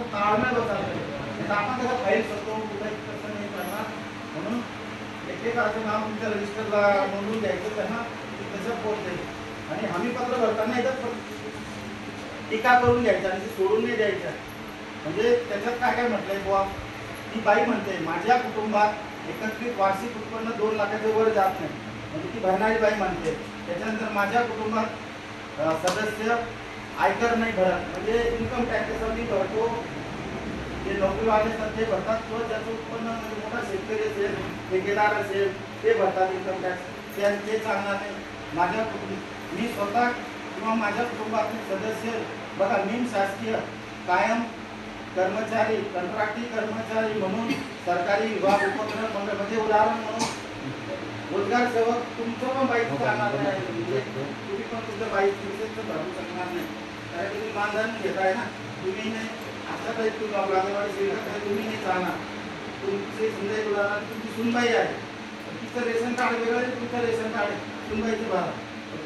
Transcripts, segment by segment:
असं ताळमेळ बसायला पाहिजे. आपण त्याचा फाईल करतो कुठे कसं नाही करणार, म्हणून एकेकाचं नाव तुमच्या रजिस्टरला नोंदवून द्यायचं, त्यांना तसं पोहोचते. आणि हमीपत्र भरताना एकच टीका करून घ्यायचा आणि सोडून नाही द्यायचं. म्हणजे त्याच्यात काय काय म्हटलंय बुवा, ती बाई म्हणते माझ्या कुटुंबात एकत्रित वार्षिक उत्पन्न 2 लाखाच्या वर जात नाही, म्हणजे ती भरणारी बाई म्हणते. त्याच्यानंतर माझ्या कुटुंबात सदस्य आयकर नाही भरत, म्हणजे इन्कम टॅक्स मी भरतो, जे नोकरीवाले असतात ते भरतात, किंवा ज्याचं उत्पन्न म्हणजे मोठा शेतकरी असेल, ठेकेदार असेल ते भरतात इन्कम टॅक्स, ते चालणार नाही. माझ्या मी स्वतः किंवा माझ्या कुटुंबातील सदस्य बघा, निम शासकीय कायम कर्मचारी, कंत्राटी कर्मचारी म्हणून सरकारी विभाग उपक्रम मंडळ, म्हणजे उदाहरण म्हणून रोजगार सेवक तुमचं पण बाईक चालणार नाही, म्हणजे तुम्ही पण तुमच्या बाईक भरू शकणार नाही, कारण तुम्ही मानधन घेताय ना. तुम्ही नाही आता काही तुम्ही नाही चालणार. तुमचे समजा एक उदाहरण, तुमची सुनबाई आहे, तिचं रेशन कार्ड वेगळं आहे, तुमचं रेशन कार्ड सुनबाईचं भरा,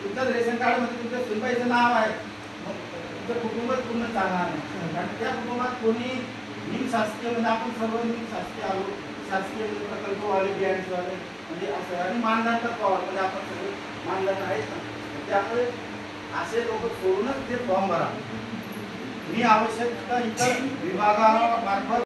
तुमचं रेशन कार्ड मध्ये तुमच्या सुनबाईचं नाव आहे, मग तुमचं कुटुंबच पूर्ण चालणार नाही. कारण त्या कुटुंबात कोणी निम शासकीय, म्हणजे आपण सर्व निम शासकीय आलो, शासकीय प्रकल्पवाले बियाणेवाले म्हणजे असं, आणि मानधन तत्वावर म्हणजे आपण सगळे मानधन आहेत ना. त्यामुळे असे लोक सोडूनच ते फॉर्म भरा. मी आवश्यक इतर विभागामार्फत